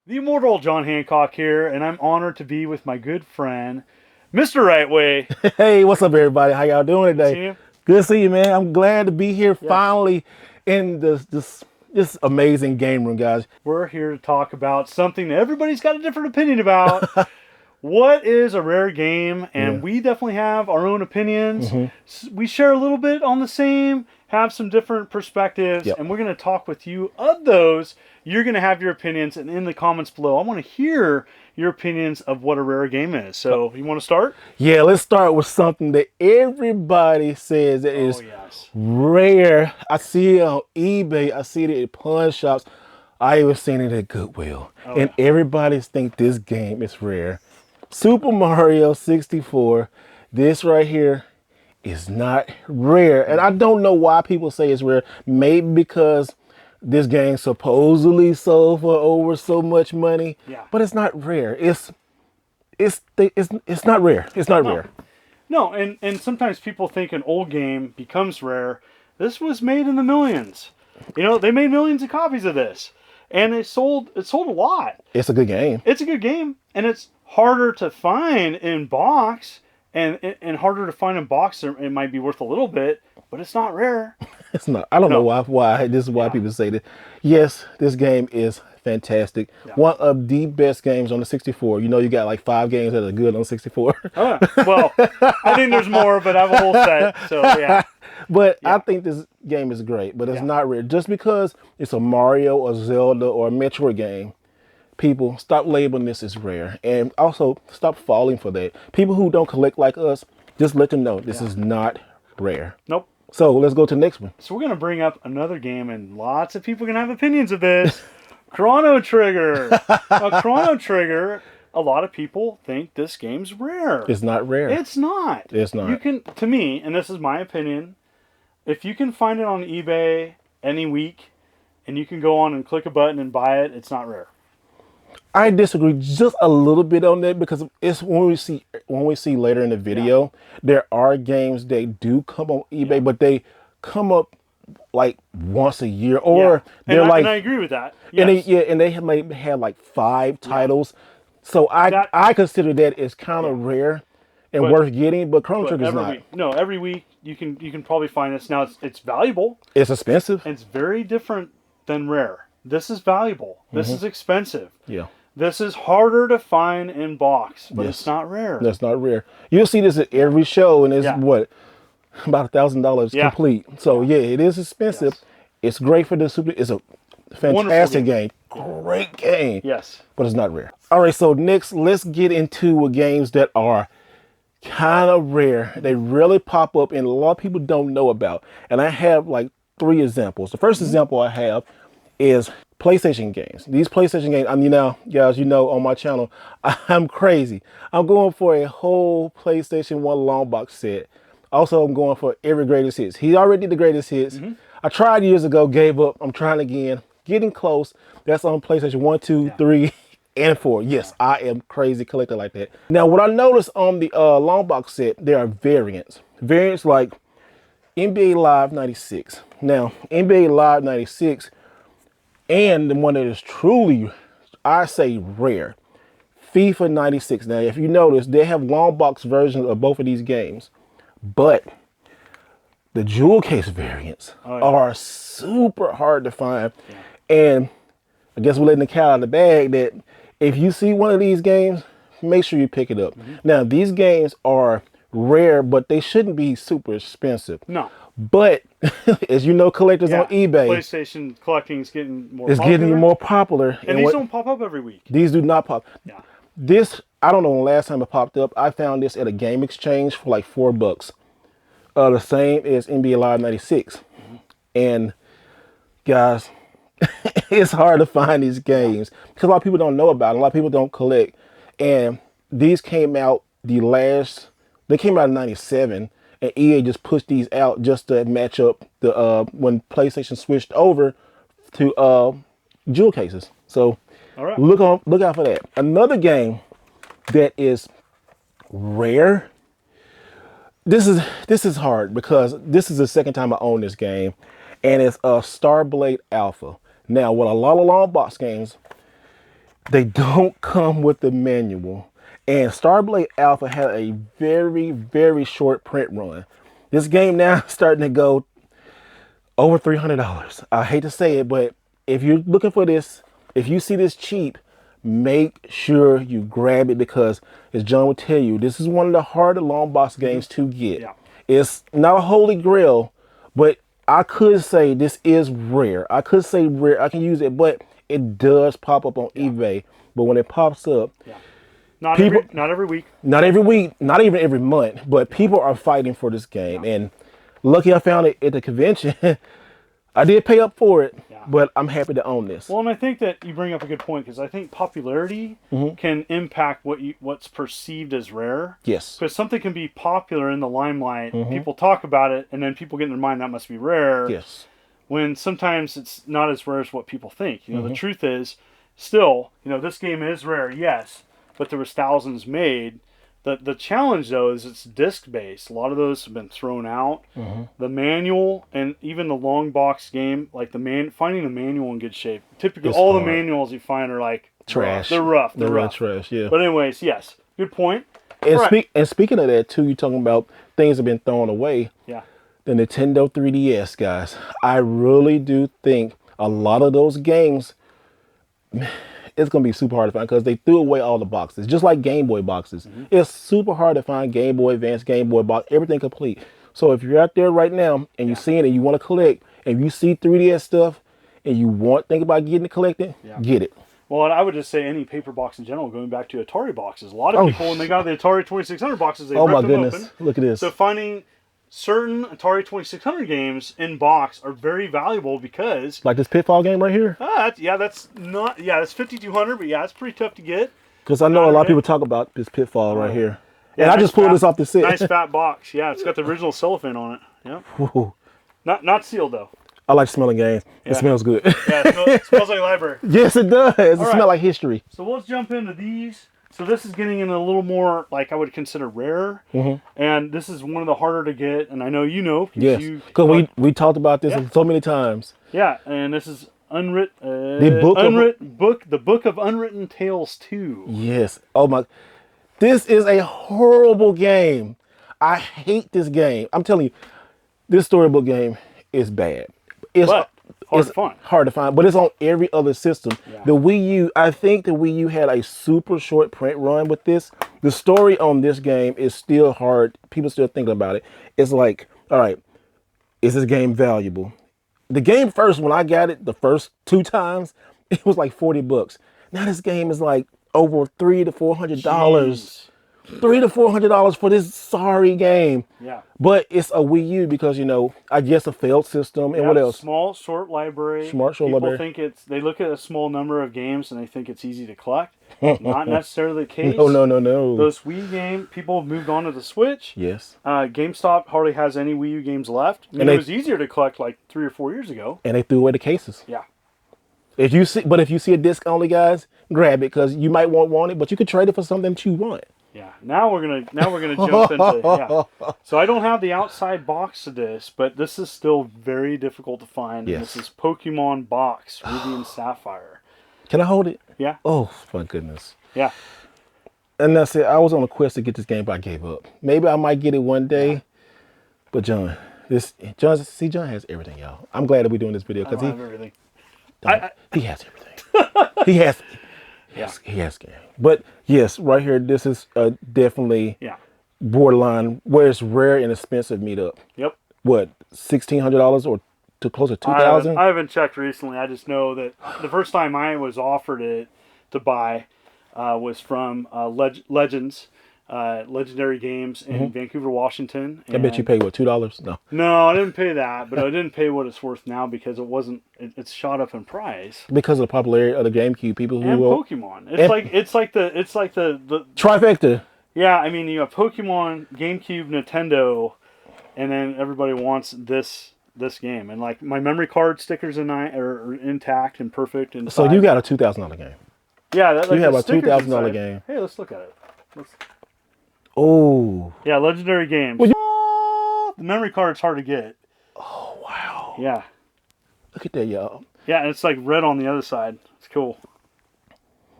The immortal John Hancock here, and I'm honored to be with my good friend, Mr. Wright Way. Hey, what's up, everybody? How y'all doing Good to see today? you. Good to see you, man. I'm glad to be here Yes. finally in this amazing game room, guys. We're here to talk about something that everybody's got a different opinion about. What is a rare game? And Yeah. we definitely have our own opinions. We share a little bit on the same, have some different perspectives, Yep. and we're going to talk with you of those. You're going to have your opinions, and in the comments below, I want to hear your opinions of what a rare game is. So, you want to start? Yeah, let's start with something that everybody says that is yes. rare. I see it on eBay. I see it at pawn shops. I even seen it at Goodwill. And everybody think this game is rare. Super Mario 64. This right here is not rare. And I don't know why people say it's rare. Maybe because this game supposedly sold for over so much money. Yeah. But it's not rare. It's not rare. It's not rare. No, and sometimes people think an old game becomes rare. This was made in the millions. You know, they made millions of copies of this. And it sold a lot. It's a good game. It's a good game, and it's harder to find in box, and harder to find in box. It might be worth a little bit, but it's not rare. It's not. I don't know why. This is why people say that. Yes, this game is fantastic. One of the best games on the 64. You know, you got like 5 games that are good on 64. Well, I think there's more, but I have a whole set. So yeah. But I think this game is great, but it's not rare. Just because it's a Mario or Zelda or a Metroid game, people stop labeling this as rare. And also stop falling for that. People who don't collect like us, just let them know this is not rare. Nope. So let's go to the next one. So we're going to bring up another game, and lots of people are going to have opinions of this. Chrono Trigger. Now, Chrono Trigger, a lot of people think this game's rare. It's not rare. It's not. It's not. You can, to me, and this is my opinion, if you can find it on eBay any week, and you can go on and click a button and buy it, it's not rare. I disagree just a little bit on that because it's when we see later in the video, there are games that do come on eBay, but they come up like once a year, or they're and I agree with that. Yes. And they had like 5 titles, so I consider that as kind of rare and worth getting. But Chrono Trigger is not. No, every week you can probably find this. Now it's valuable. It's expensive. It's very different than rare. This is valuable. This is expensive. Yeah. This is harder to find in box, but it's not rare. That's not rare. You'll see this at every show, and it's what, about $1,000 complete. So it is expensive. Yes. It's great for the Super. It's a fantastic game. Great game. Yes. But it's not rare. All right, so next, let's get into games that are kind of rare. They really pop up, and a lot of people don't know about. And I have like 3 examples. The first example I have is PlayStation games. These PlayStation games, guys, on my channel, I'm crazy. I'm going for a whole PlayStation 1 long box set. Also, I'm going for every greatest hits. He already did the greatest hits. I tried years ago, gave up. I'm trying again. Getting close. That's on PlayStation 1, 2, 3, and 4. Yes, I am crazy collector like that. Now, what I noticed on the long box set, there are variants. Variants like NBA Live 96. Now, NBA Live 96, and the one that is truly, I say, rare, FIFA 96. Now, if you notice, they have long box versions of both of these games, but the jewel case variants are super hard to find. And I guess we're letting the cat out of the bag that if you see one of these games, make sure you pick it up. Now, these games are rare, but they shouldn't be super expensive. No. But as you know, collectors on eBay, PlayStation collecting is getting more it's popular. getting more popular. And these don't pop up every week. These do not pop. Yeah. This, I don't know the last time it popped up. I found this at a game exchange for like $4. The same as NBA Live 96. And guys, it's hard to find these games because a lot of people don't know about it. A lot of people don't collect. And these came out they came out in 97. And EA just pushed these out just to match up the when PlayStation switched over to jewel cases. So look out for that. Another game that is rare. This is hard because this is the second time I own this game, and it's Starblade Alpha. Now, with a lot of long box games, They don't come with the manual. And Starblade Alpha had a very, very short print run. This game now is starting to go over $300. I hate to say it, but if you're looking for this, if you see this cheap, make sure you grab it because, as John would tell you, this is one of the harder long box games to get. Yeah. It's not a holy grail, but I could say this is rare. I could say rare. I can use it, but it does pop up on eBay. But when it pops up, not people, every week. not every week, not even every month, but people are fighting for this game. And lucky I found it at the convention. I did pay up for it, but I'm happy to own this. Well, and I think that you bring up a good point because I think popularity can impact what's perceived as rare. Yes. Because something can be popular in the limelight, people talk about it, and then people get in their mind that must be rare. Yes. When sometimes it's not as rare as what people think. You know, the truth is, still, you know, this game is rare, yes, but there was thousands made. The challenge, though, is it's disc-based. A lot of those have been thrown out. The manual and even the long box game, like finding the manual in good shape. Typically, all the manuals you find are like trash. They're rough. They're rough. Trash, yeah. But anyways, yes, good point. And speaking of that, too, you're talking about things that have been thrown away. Yeah. The Nintendo 3DS, guys. I really do think a lot of those games, it's going to be super hard to find because they threw away all the boxes, just like Game Boy boxes. It's super hard to find Game Boy Advance, Game Boy box, everything complete. So if you're out there right now and you're seeing it, you want to collect, and you see 3DS stuff, and you think about getting it collected, get it. Well, and I would just say any paper box in general, going back to Atari boxes. A lot of people, when they got the Atari 2600 boxes, they ripped them open. Look at this. So finding certain Atari 2600 games in box are very valuable because... Like this Pitfall game right here? That's 5200, but yeah, it's pretty tough to get. Because I know a lot of people talk about this Pitfall right here. Yeah, and I just pulled this off the set. Nice fat box. Yeah, it's got the original cellophane on it. Yeah. Not sealed, though. I like smelling games. It smells good. Yeah, it smells like a library. Yes, it does. It smells like history. So let's jump into these. So this is getting in a little more, like I would consider rare. And this is one of the harder to get. And I know you know. Yes, because we talked about this so many times. Yeah, and this is the Book of Unwritten Tales 2. Yes. Oh my. This is a horrible game. I hate this game. I'm telling you, this storybook game is bad. It's hard to find, but it's on every other system. The Wii U, I think the Wii U had a super short print run with this. The story on this game is still hard. People still thinking about it. It's like, all right, is this game valuable? The game first, when I got it the first 2 times, it was like $40. Now this game is like over $300 to $400. $300 to $400 for this sorry game. Yeah. But it's a Wii U because, you know, I guess a failed system and what else? Small, short library. People think they look at a small number of games and they think it's easy to collect. Not necessarily the case. No. Those Wii game, people have moved on to the Switch. Yes. GameStop hardly has any Wii U games left. It was easier to collect like 3 or 4 years ago. And they threw away the cases. Yeah. If you see a disc only, guys, grab it because you might want it, but you could trade it for something that you want. Yeah. Now we're gonna jump into So I don't have the outside box of this, but this is still very difficult to find. Yes. And this is Pokemon Box, Ruby and Sapphire. Can I hold it? Yeah. Oh my goodness. Yeah. And that's it. I was on a quest to get this game, but I gave up. Maybe I might get it one day. But John has everything, y'all. I'm glad that we're doing this video because have everything. He has everything. He has game. But yes, right here, this is definitely borderline where it's rare and expensive meetup. Yep. What, $1,600 or to close to $2,000? I haven't checked recently. I just know that the first time I was offered it to buy was from Legends. Legendary Games in Vancouver, Washington. I bet you paid what, $2? No, I didn't pay that, but I didn't pay what it's worth now because it's shot up in price because of the popularity of the GameCube. People who Pokemon. It's like the trifecta. Yeah, I mean you have Pokemon, GameCube, Nintendo, and then everybody wants this game. And like my memory card stickers are intact and perfect. And so you got a $2,000 game. Yeah, you have a $2,000 game. Hey, let's look at it. Oh. Yeah, Legendary Games. The memory card's hard to get. Oh, wow. Yeah. Look at that, y'all. Yeah, and it's like red on the other side. It's cool.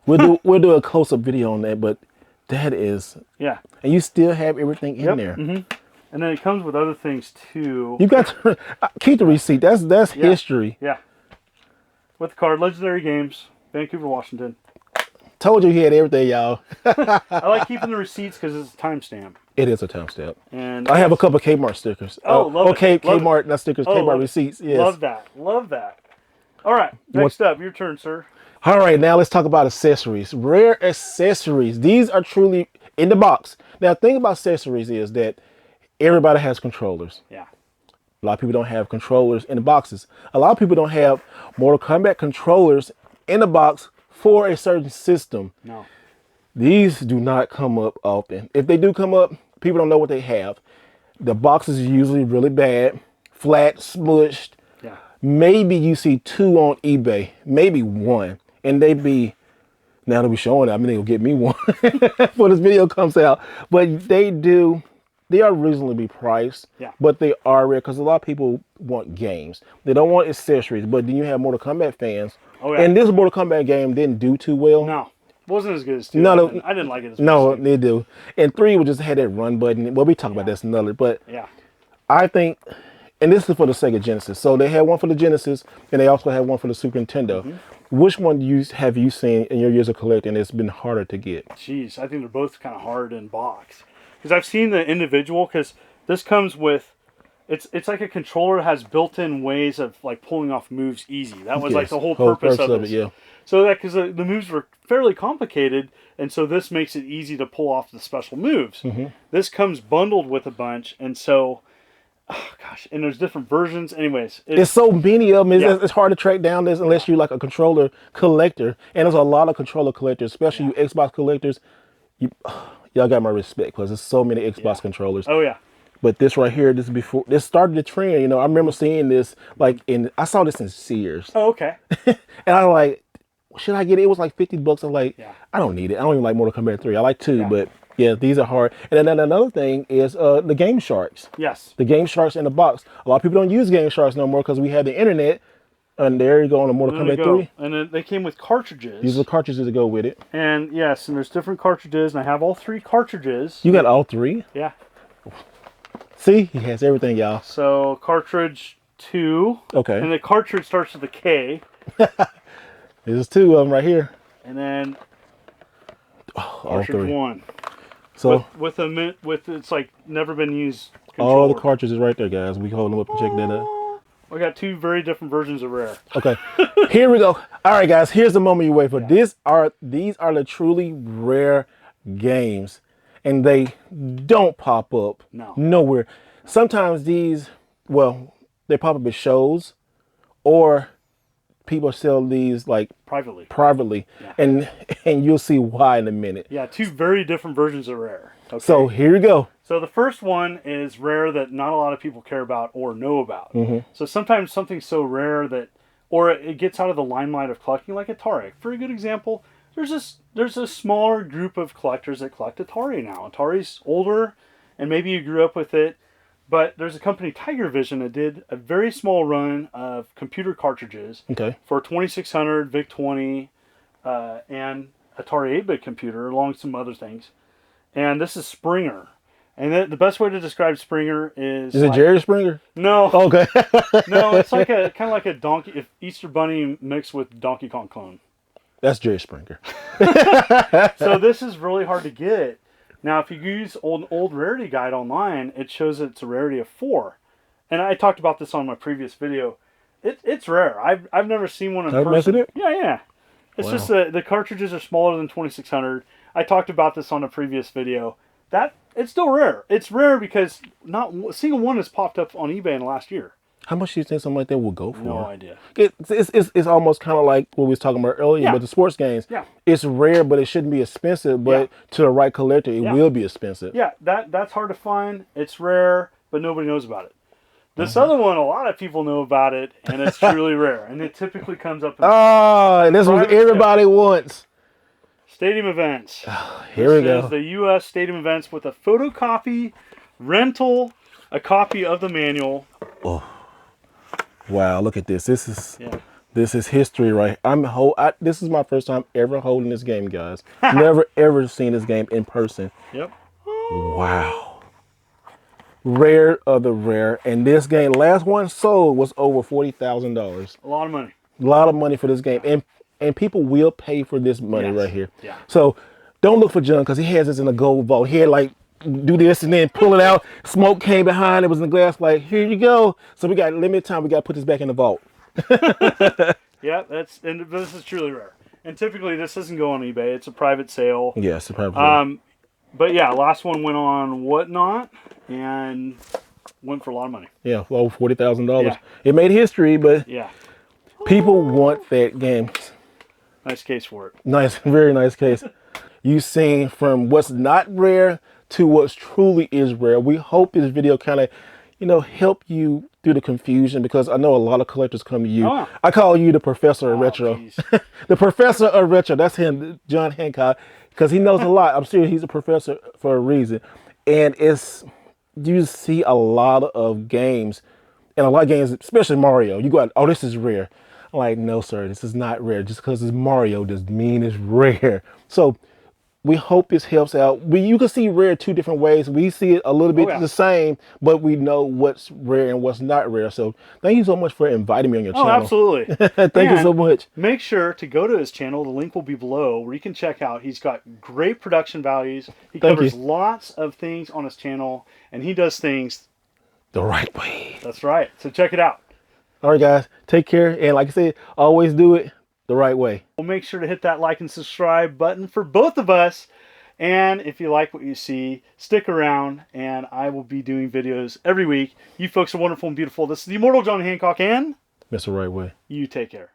we'll do a close-up video on that, but that is... Yeah. And you still have everything in there. Mm-hmm. And then it comes with other things too. You got to keep the receipt. That's history. Yeah. With the card, Legendary Games, Vancouver, Washington. Told you he had everything, y'all. I like keeping the receipts because it's a timestamp. It is a timestamp. And I have a couple of Kmart stickers. love it. Kmart, not stickers, Kmart receipts. Yes. Love that. Love that. All right. Next up, your turn, sir. All right, now let's talk about accessories. Rare accessories. These are truly in the box. Now, the thing about accessories is that everybody has controllers. Yeah. A lot of people don't have controllers in the boxes. A lot of people don't have Mortal Kombat controllers in the box for a certain system. No. These do not come up often. If they do come up, people don't know what they have. The boxes are usually really bad, flat, smushed. Yeah. Maybe you see 2 on eBay, maybe 1. And they be, now they'll be showing it. I mean, they'll get me one before this video comes out. But they are reasonably priced. Yeah. But they are rare because a lot of people want games. They don't want accessories. But then you have Mortal Kombat fans. Oh, yeah. And this Mortal Kombat game didn't do too well. No. Wasn't as good as 2. No, I didn't like it as much. No, they do. And 3 would just had that run button. Well, we talk about this another. But yeah. I think, and this is for the Sega Genesis. So they had one for the Genesis, and they also had one for the Super Nintendo. Mm-hmm. Which one have you seen in your years of collecting that's been harder to get? Jeez, I think they're both kind of hard in box. Because I've seen the individual, because this comes with, it's like a controller that has built-in ways of like pulling off moves easy. That was like the whole purpose of it. Yeah. So that, because the moves were fairly complicated, and so this makes it easy to pull off the special moves. Mm-hmm. This comes bundled with a bunch, and so... Oh gosh, and there's different versions. Anyways, it's so many of them. It's hard to track down this unless you're like a controller collector. And there's a lot of controller collectors, especially you Xbox collectors. Y'all got my respect because there's so many Xbox controllers. Oh yeah. But this right here, this started the trend. You know, I remember seeing this I saw this in Sears. Oh okay. And I was like, should I get it? It was like $50. I'm like, I don't need it. I don't even like Mortal Kombat 3. I like 2, but. Yeah, these are hard. And then another thing is the Game Sharks. Yes. The Game Sharks in the box. A lot of people don't use Game Sharks no more because we have the internet. And there you go on the Mortal Kombat 3. And then they came with cartridges. These are the cartridges that go with it. And yes, and there's different cartridges, and I have all 3 cartridges. You got all 3? Yeah. See, he has everything, y'all. So cartridge 2. Okay. And the cartridge starts with a K. There's 2 of them right here. And then all 3. 1. So with it's like never been used controller. All the cartridges right there, guys. We hold them up and check that out. We got 2 very different versions of Rare. Okay, here we go. All right, guys. Here's the moment you wait for. These are the truly rare games, and they don't pop up nowhere. Sometimes these, they pop up at shows, or people sell these like privately, and you'll see why in a minute. Yeah, 2 very different versions of Rare. Okay. So here we go. So the first one is rare that not a lot of people care about or know about. Mm-hmm. So sometimes something's so rare that, or it gets out of the limelight of collecting, like Atari. For a good example, there's a smaller group of collectors that collect Atari now. Atari's older, and maybe you grew up with it. But there's a company, Tiger Vision, that did a very small run of computer cartridges for 2600, VIC-20, and Atari 8-bit computer, along with some other things. And this is Springer. And the best way to describe Springer is... Is it Jerry Springer? No. Okay. No, it's like kind of like a Easter Bunny mixed with Donkey Kong clone. That's Jerry Springer. So this is really hard to get. Now, if you use old Rarity guide online, it shows it's a rarity of 4. And I talked about this on my previous video. It's rare. I've never seen one in person. It? Yeah. It's just the cartridges are smaller than 2600. I talked about this on a previous video. It's still rare. It's rare because not a single one has popped up on eBay in the last year. How much do you think something like that will go for? No idea. It's almost kind of like what we was talking about earlier with the sports games. Yeah. It's rare, but it shouldn't be expensive. But to the right collector, it will be expensive. Yeah, that's hard to find. It's rare, but nobody knows about it. This other one, a lot of people know about it, and it's truly rare. And it typically comes up in and this was everybody wants. Stadium events. Here we go. This is the U.S. Stadium events with a photocopy, rental, a copy of the manual. Oh. Wow, look at this. This is This is history, right? This is my first time ever holding this game, guys. Never ever seen this game in person. Yep. Wow. Rare of the rare. And this game, last one sold was over $40,000. A lot of money. A lot of money for this game. And people will pay for this money right here. Yeah. So don't look for John because he has this in a gold vault. He had like do this and then pull it out. Smoke came behind. It was in the glass like, here you go. So we got limited time. We got to put this back in the vault. Yeah, and this is truly rare. And typically this doesn't go on eBay. It's a private sale. Yes, a private sale. But yeah, last one went on Whatnot and went for a lot of money. Yeah, over $40,000. Yeah. It made history, but Yeah. people want that game. Nice case for it. Nice, very nice case. You've seen from what's not rare to what's truly is rare. We hope this video kind of, help you through the confusion because I know a lot of collectors come to you. Oh. I call you the professor of retro. The professor of retro. That's him, John Hancock, because he knows a lot. I'm serious. He's a professor for a reason. And you see a lot of games, and a lot of games, especially Mario. You go out, oh, this is rare. I'm like, no, sir, this is not rare. Just because it's Mario doesn't mean it's rare. So we hope this helps out. You can see rare two different ways. We see it a little bit the same, but we know what's rare and what's not rare. So thank you so much for inviting me on your channel. Oh, absolutely. Thank you so much. Make sure to go to his channel. The link will be below where you can check out. He's got great production values. He covers lots of things on his channel, and he does things the right way. That's right. So check it out. All right, guys. Take care. And like I said, always do it the right way. Well, make sure to hit that like and subscribe button for both of us. And if you like what you see, stick around and I will be doing videos every week. You folks are wonderful and beautiful. This is the Immortal John Hancock and Mr. Wright Way. You take care.